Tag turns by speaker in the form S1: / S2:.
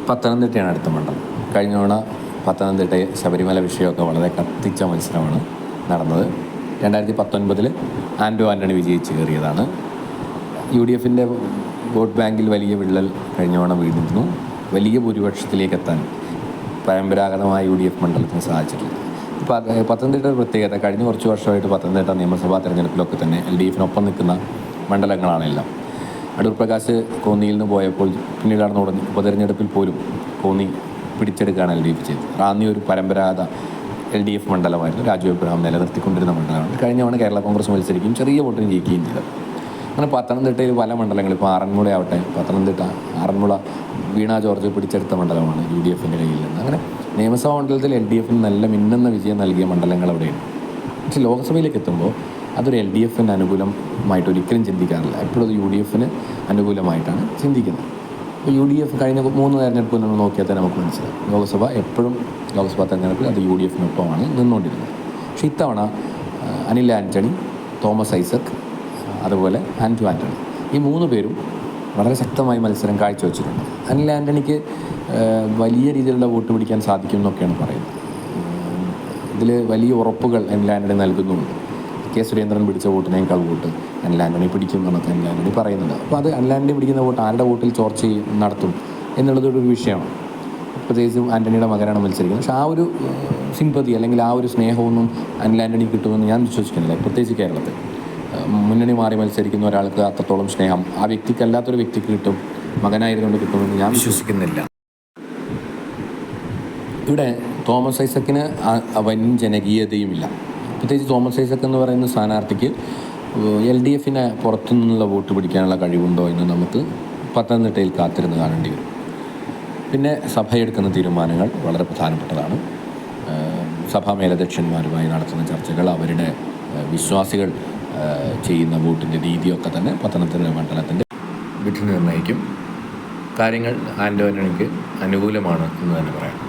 S1: പത്തനംതിട്ടയാണ് അടുത്ത മണ്ഡലം. കഴിഞ്ഞ തവണ പത്തനംതിട്ട ശബരിമല വിഷയമൊക്കെ വളരെ കത്തിച്ച മത്സരമാണ് നടന്നത്. 2019 ആൻഡോ ആൻ്റണി വിജയിച്ച് കയറിയതാണ്. UDF വോട്ട് ബാങ്കിൽ വലിയ വിള്ളൽ കഴിഞ്ഞ തവണ വീണിരുന്നു. വലിയ ഭൂരിപക്ഷത്തിലേക്ക് എത്താൻ പരമ്പരാഗതമായ UDF മണ്ഡലത്തിന് സാധിച്ചിട്ടില്ല. പത്തനംതിട്ടയുടെ പ്രത്യേകത, കഴിഞ്ഞ കുറച്ച് വർഷമായിട്ട് പത്തനംതിട്ട നിയമസഭാ തെരഞ്ഞെടുപ്പിലൊക്കെ തന്നെ LDFനൊപ്പം നിൽക്കുന്ന മണ്ഡലങ്ങളാണെല്ലാം. അടൂർ പ്രകാശ് കോന്നിയിൽ നിന്ന് പോയപ്പോൾ പിന്നീട് നടന്ന ഉപതെരഞ്ഞെടുപ്പിൽ പോലും കോന്നി പിടിച്ചെടുക്കുകയാണ് LDF ചെയ്തത്. റാന്നി ഒരു പരമ്പരാഗത LDF മണ്ഡലമായിരുന്നു. രാജു എബ്രഹാം നിലനിർത്തിക്കൊണ്ടിരുന്ന മണ്ഡലമാണ്. കഴിഞ്ഞ തവണ കേരള കോൺഗ്രസ് മത്സരിക്കുകയും ചെറിയ വോട്ടിന് ജയിക്കുകയും ചെയ്തത്. അങ്ങനെ പത്തനംതിട്ടയിൽ പല മണ്ഡലങ്ങൾ, ഇപ്പോൾ ആറന്മുള ആവട്ടെ, ആറന്മുള വീണ ജോർജ് പിടിച്ചെടുത്ത മണ്ഡലമാണ് UDFൻ്റെ കയ്യിൽ നിന്ന്. അങ്ങനെ നിയമസഭാ മണ്ഡലത്തിൽ LDFന് നല്ല മിന്നുന്ന വിജയം നൽകിയ മണ്ഡലങ്ങൾ അവിടെയാണ്. പക്ഷേ ലോക്സഭയിലേക്ക് എത്തുമ്പോൾ അതൊരു LDFന് അനുകൂലമായിട്ട് ഒരിക്കലും ചിന്തിക്കാറില്ല. എപ്പോഴും അത് UDFന് അനുകൂലമായിട്ടാണ് ചിന്തിക്കുന്നത്. ഇപ്പോൾ UDF കഴിഞ്ഞ 3 തെരഞ്ഞെടുപ്പ് നമ്മൾ നോക്കിയാൽ തന്നെ നമുക്ക് മനസ്സിലാവും. ലോക്സഭാ തെരഞ്ഞെടുപ്പിൽ അത് UDFനൊപ്പമാണ് നിന്നുകൊണ്ടിരുന്നത്. പക്ഷേ ഇത്തവണ അനിൽ ആൻ്റണി, തോമസ് ഐസക്, അതുപോലെ ആൻഡ്രു ആൻ്റണി, ഈ 3 പേരും വളരെ ശക്തമായി മത്സരം കാഴ്ചവെച്ചിട്ടുണ്ട്. അനിൽ ആൻ്റണിക്ക് വലിയ രീതിയിലുള്ള വോട്ട് പിടിക്കാൻ സാധിക്കും എന്നൊക്കെയാണ് പറയുന്നത്. ഇതിൽ വലിയ ഉറപ്പുകൾ അനിൽ ആൻ്റണി നൽകുന്നുണ്ട്. കെ സുരേന്ദ്രൻ പിടിച്ച വോട്ടിനേക്കാൾ വോട്ട് അനിൽ ആൻ്റണി പിടിക്കും എന്നൊക്കെ അനിൽ ആൻ്റണി പറയുന്നുണ്ട്. അപ്പോൾ അത് അനിൽ ആൻ്റണി പിടിക്കുന്ന വോട്ട് ആരുടെ വോട്ടിൽ ചോർച്ച നടത്തും എന്നുള്ളതൊരു വിഷയമാണ്. പ്രത്യേകിച്ചും ആൻ്റണിയുടെ മകനാണ് മത്സരിക്കുന്നത്. പക്ഷേ ആ ഒരു സിമ്പതി അല്ലെങ്കിൽ ആ ഒരു സ്നേഹമൊന്നും അനിൽ ആൻ്റണി കിട്ടുമെന്ന് ഞാൻ വിശ്വസിക്കുന്നില്ല. പ്രത്യേകിച്ച് കേരളത്തിൽ മുന്നണി മാറി മത്സരിക്കുന്ന ഒരാൾക്ക് അത്രത്തോളം സ്നേഹം ആ വ്യക്തിക്കല്ലാത്തൊരു വ്യക്തിക്ക് കിട്ടും, മകനായതുകൊണ്ട് കിട്ടുമെന്ന് ഞാൻ വിശ്വസിക്കുന്നില്ല. ഇവിടെ തോമസ് ഐസക്കിന് വൻ ജനകീയതയുമില്ല. പ്രത്യേകിച്ച് തോമസ് ഐസക് എന്ന് പറയുന്ന സ്ഥാനാർത്ഥിക്ക് LDFന് പുറത്തുനിന്നുള്ള വോട്ട് പിടിക്കാനുള്ള കഴിവുണ്ടോ എന്ന് നമുക്ക് പത്തനംതിട്ടയിൽ കാത്തിരുന്ന് കാണേണ്ടി വരും. പിന്നെ സഭയെടുക്കുന്ന തീരുമാനങ്ങൾ വളരെ പ്രധാനപ്പെട്ടതാണ്. സഭാ മേലധ്യക്ഷന്മാരുമായി നടത്തുന്ന ചർച്ചകൾ, അവരുടെ വിശ്വാസികൾ ചെയ്യുന്ന വോട്ടിൻ്റെ രീതിയൊക്കെ തന്നെ പത്തനംതിട്ട മണ്ഡലത്തിൻ്റെ വിധി നിർണ്ണയിക്കും. കാര്യങ്ങൾ ആൻ്റോ ആൻ്റണിക്ക് അനുകൂലമാണ് എന്ന് തന്നെ പറയാം.